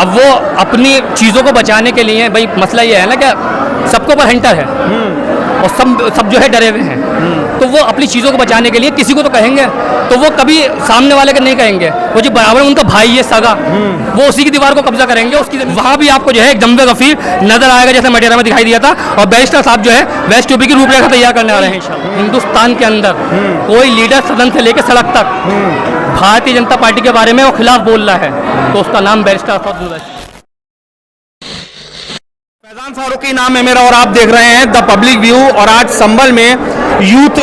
अब वो अपनी चीज़ों को बचाने के लिए, भाई मसला ये है ना कि सबके ऊपर हंटर है और सब जो है डरे हुए हैं, तो वो अपनी चीज़ों को बचाने के लिए किसी को तो कहेंगे, तो वो कभी सामने वाले के नहीं कहेंगे। वो जो बराबर उनका भाई है सगा, वो उसी की दीवार को कब्जा करेंगे, उसकी वहाँ भी आपको जो है एक जम्बे गफीर नजर आएगा, जैसे मटेरिया में दिखाई दिया था। और बैरिस्टर साहब जो है वेस्ट यूपी की रूपरेखा तैयार करने वाले हैं। हिंदुस्तान के अंदर कोई लीडर सदन से लेकर सड़क तक भारतीय जनता पार्टी के बारे में वो खिलाफ बोल रहा है, तो उसका नाम बैरिस्टर अफजल है। फैजान फारूकी नाम है मेरा और आप देख रहे हैं द पब्लिक व्यू। और आज संभल में यूथ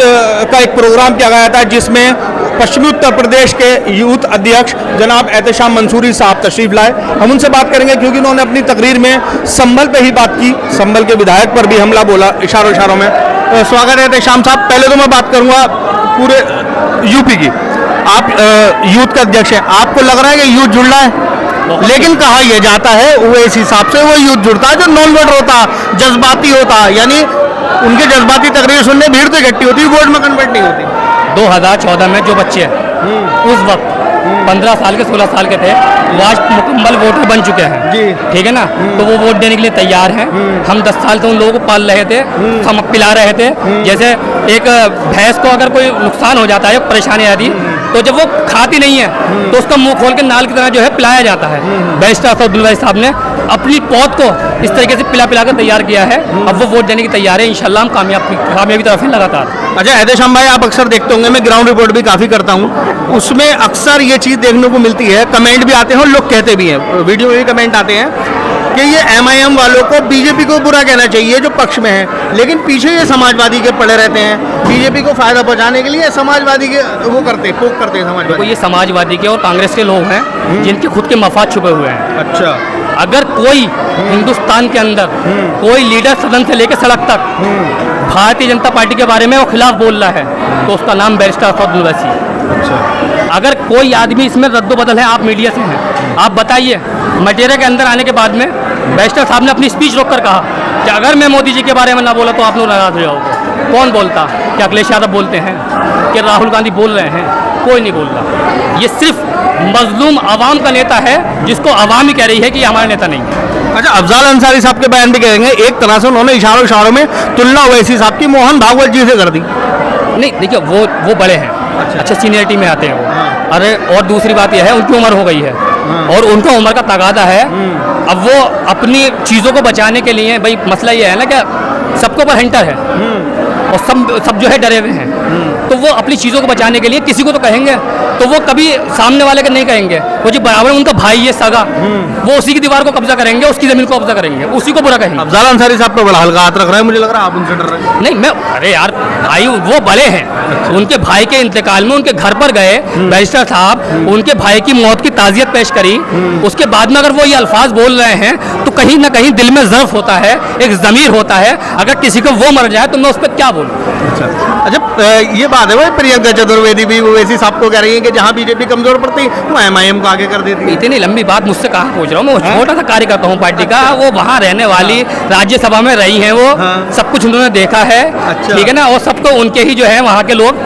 का एक प्रोग्राम किया गया था, जिसमें पश्चिमी उत्तर प्रदेश के यूथ अध्यक्ष जनाब एहतेशाम मंसूरी साहब तशरीफ लाए। हम उनसे बात करेंगे क्योंकि उन्होंने अपनी तकरीर में संभल पे ही बात की, संभल के विधायक पर भी हमला बोला इशारों इशारों में। स्वागत है एहतेशाम साहब। पहले तो मैं बात करूंगा पूरे यूपी की। आप यूथ के अध्यक्ष हैं, आपको लग रहा है कि यूथ जुड़ रहा है? लेकिन कहा यह जाता है वो इस हिसाब से वो यूथ जुड़ता है जो नॉन वोटर होता, जज्बाती होता, यानी उनके जज्बाती तकरीर सुनने भीड़ तो इकट्ठी होती, वोट में कन्वर्ट नहीं होती। 2014 में जो बच्चे उस वक्त 15 साल के 16 साल के थे, वो आज मुकम्मल वोटर बन चुके हैं जी, ठीक है ना। तो वो वोट देने के लिए तैयार हैं। हम 10 साल से उन लोगों को पाल रहे थे, हम पिला रहे थे। जैसे एक भैंस को अगर कोई नुकसान हो जाता है, परेशानी आती, तो जब वो खाती नहीं है तो उसका मुंह खोल के नाल की तरह जो है पिलाया जाता है। बैरिस्टर अफजल साहब ने अपनी पौध को इस तरीके से पिला कर तैयार किया है। अब वो वोट देने की तैयार है, इंशाल्लाह हम कामयाबी तरफ हैं लगातार। अच्छा एहतेशाम भाई, आप अक्सर देखते होंगे, मैं ग्राउंड रिपोर्ट भी काफ़ी करता हूँ, उसमें अक्सर ये चीज़ देखने को मिलती है, कमेंट भी आते हैं और लोग कहते भी हैं, वीडियो में भी कमेंट आते हैं कि ये MIM वालों को बीजेपी को बुरा कहना चाहिए जो पक्ष में है, लेकिन पीछे ये समाजवादी के पड़े रहते हैं, बीजेपी को फायदा पहुंचाने के लिए समाजवादी के वो करते पोक करते हैं समाजवादी। देखो ये समाजवादी के और कांग्रेस के लोग हैं जिनके खुद के मफाद छुपे हुए हैं। अच्छा, अगर कोई हिंदुस्तान के अंदर कोई लीडर सदन से लेकर सड़क तक भारतीय जनता पार्टी के बारे में वो खिलाफ बोल रहा है, तो उसका नाम बैरिस्टर अफजल है। अच्छा, अगर कोई आदमी इसमें रद्दोबदल है, आप मीडिया से हैं, आप बताइए। मटेरिया के अंदर आने के बाद में बैरिस्टर साहब ने अपनी स्पीच रोककर कहा कि अगर मैं मोदी जी के बारे में ना बोला तो आप लोग नाराज हो जाओगे। कौन बोलता? क्या अखिलेश यादव बोलते हैं? कि राहुल गांधी बोल रहे हैं? कोई नहीं बोल रहा। ये सिर्फ मजलूम आवाम का नेता है, जिसको आवाम ही कह रही है कि हमारा नेता नहीं है। अच्छा, अफजाल अंसारी साहब के बयान भी कहेंगे, एक तरह से उन्होंने इशारों इशारों में तुलना ओवैसी साहब की मोहन भागवत जी से कर दी। नहीं देखिए, वो बड़े हैं, अच्छा सीनियरिटी में आते हैं वो। अरे और दूसरी बात यह है, उनकी उम्र हो गई है और उनका उम्र का तगादा है। अब वो अपनी चीज़ों को बचाने के लिए, भाई मसला ये है ना कि सबके ऊपर हंटर है और सब जो है डरे हुए हैं, तो वो अपनी चीज़ों को बचाने के लिए किसी को तो कहेंगे, तो वो कभी सामने वाले के नहीं कहेंगे। वो जो बराबर उनका भाई है सगा, वो उसी की दीवार को कब्जा करेंगे, उसकी ज़मीन को कब्जा करेंगे, उसी को बुरा कहेंगे। अफजाल अंसारी साहब पे बड़ा हल्का हाथ रख रहा है, मुझे लग रहा है आप उनसे डर रहे हैं। नहीं, मैं अरे यार भाई वो बड़े हैं। उनके भाई के इंतकाल में उनके घर पर गए बैरिस्टर साहब, उनके भाई की मौत की ताज़ियत पेश करी, उसके बाद में अगर वो ये अल्फाज बोल रहे हैं तो कहीं ना कहीं दिल में ज़र्फ होता है, एक ज़मीर होता है। अगर किसी को वो मर जाए तो मैं उस पर क्या बोलूँ? अच्छा, ये बात है भाई, प्रियंका चतुर्वेदी भी ओवैसी साहब को कह रही है कि जहाँ बीजेपी कमजोर पड़ती वो MIM को आगे कर देती है। इतनी लंबी बात मुझसे कहाँ पूछ रहा हूँ, मैं छोटा सा कार्यकर्ता हूँ पार्टी का। वो वहाँ रहने वाली, राज्यसभा में रही हैं, वो सब कुछ उन्होंने देखा है, ठीक है ना। और सबको उनके ही जो है वहाँ के लोग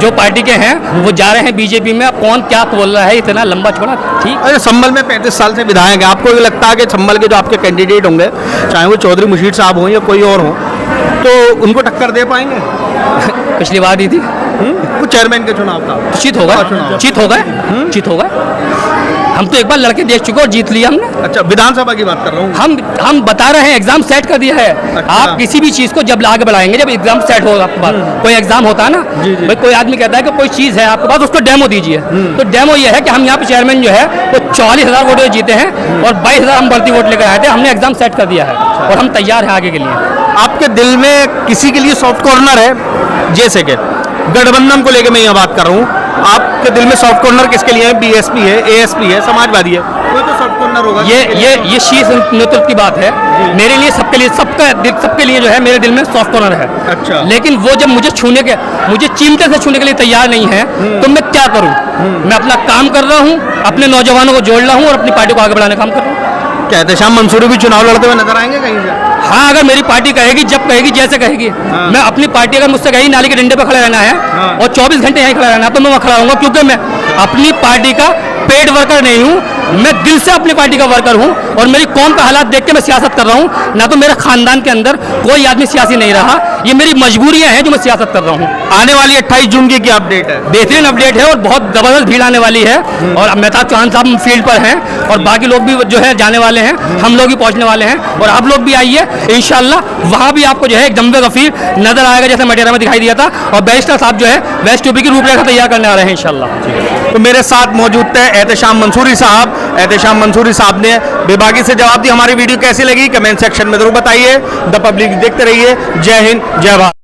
जो पार्टी के हैं वो जा रहे हैं बीजेपी में। कौन क्या बोल रहा है, इतना लंबा छोड़ा, ठीक। अरे संभल में 35 साल से विधायक है, आपको ये लगता है कि संभल के जो आपके कैंडिडेट होंगे, चाहे वो चौधरी मुशीर साहब हों या कोई और हो, तो उनको टक्कर दे पाएंगे? पिछली बार दी थी वो चेयरमैन के चुनाव था, चित हो गए। हम तो एक बार लड़के देख चुके और जीत लिया हमने। अच्छा, विधानसभा की बात कर रहा हूँ। हम बता रहे हैं, एग्जाम सेट कर दिया है। अच्छा। आप किसी भी चीज को जब आगे बढ़ाएंगे, जब एग्जाम सेट होगा आपके पास, कोई एग्जाम होता है ना, भाई कोई आदमी कहता है कि कोई चीज है आपके पास, उसको डेमो दीजिए। तो डेमो ये है कि हम यहाँ पे चेयरमैन जो है वो 40,000 वोट जीते हैं और 22,000 हम बढ़ती वोट लेकर आए थे। हमने एग्जाम सेट कर दिया है और हम तैयार हैं आगे के लिए। आपके दिल में किसी के लिए सॉफ्ट कॉर्नर है? जैसे कि गठबंधन को लेकर मैं यहाँ बात कर रहा हूँ, आपके दिल में सॉफ्ट कॉर्नर किसके लिए है? BSP है, ASP है, समाजवादी है, कोई तो सॉफ्ट कॉर्नर होगा। ये शीर्ष नेतृत्व की बात है। मेरे लिए सबके लिए जो है मेरे दिल में सॉफ्ट कॉर्नर है। अच्छा, लेकिन वो जब मुझे चिमटे से छूने के लिए तैयार नहीं है तो मैं क्या करूं? मैं अपना काम कर रहा हूं, अपने नौजवानों को जोड़ रहा हूं और अपनी पार्टी को आगे बढ़ाने का काम कर रहा हूं। क्या एहतेशाम मंसूरी भी चुनाव लड़ते हुए नजर आएंगे कहीं से? हाँ, अगर मेरी पार्टी कहेगी, जब कहेगी, जैसे कहेगी। मैं अपनी पार्टी अगर मुझसे कहेगी नाली के डंडे पर खड़े रहना है और 24 घंटे यहीं खड़ा रहना है तो मैं वहाँ खड़ा रहूंगा, क्योंकि मैं अपनी पार्टी का पेड वर्कर नहीं हूँ, मैं दिल से अपनी पार्टी का वर्कर हूँ और मेरी कौम का हालात देख के मैं सियासत कर रहा हूँ। ना तो मेरे खानदान के अंदर कोई आदमी सियासी नहीं रहा, ये मेरी मजबूरियां हैं जो मैं सियासत कर रहा हूँ। आने वाली 28 जून की क्या अपडेट है? बेहतरीन अपडेट है और बहुत जबरदस्त भीड़ आने वाली है और मेहताब चौहान साहब फील्ड पर हैं और बाकी लोग भी जो है जाने वाले हैं, हम लोग भी पहुंचने वाले हैं और आप लोग भी आइए इंशाल्लाह। वहाँ भी आपको जो है एक जम्बे गफीर नजर आएगा जैसे मटेरा में दिखाई दिया था और बैरिस्टर साहब जो है वेस्ट यूपी की रूपरेखा तैयार करने आ रहे हैं इंशाल्लाह। तो मेरे साथ मौजूद थे एहतेशाम मंसूरी साहब। एहतेशाम मंसूरी साहब ने बेबाकी से जवाब दिया। हमारी वीडियो कैसी लगी कमेंट सेक्शन में जरूर बताइए। द पब्लिक देखते रहिए। जय हिंद, जय भारत।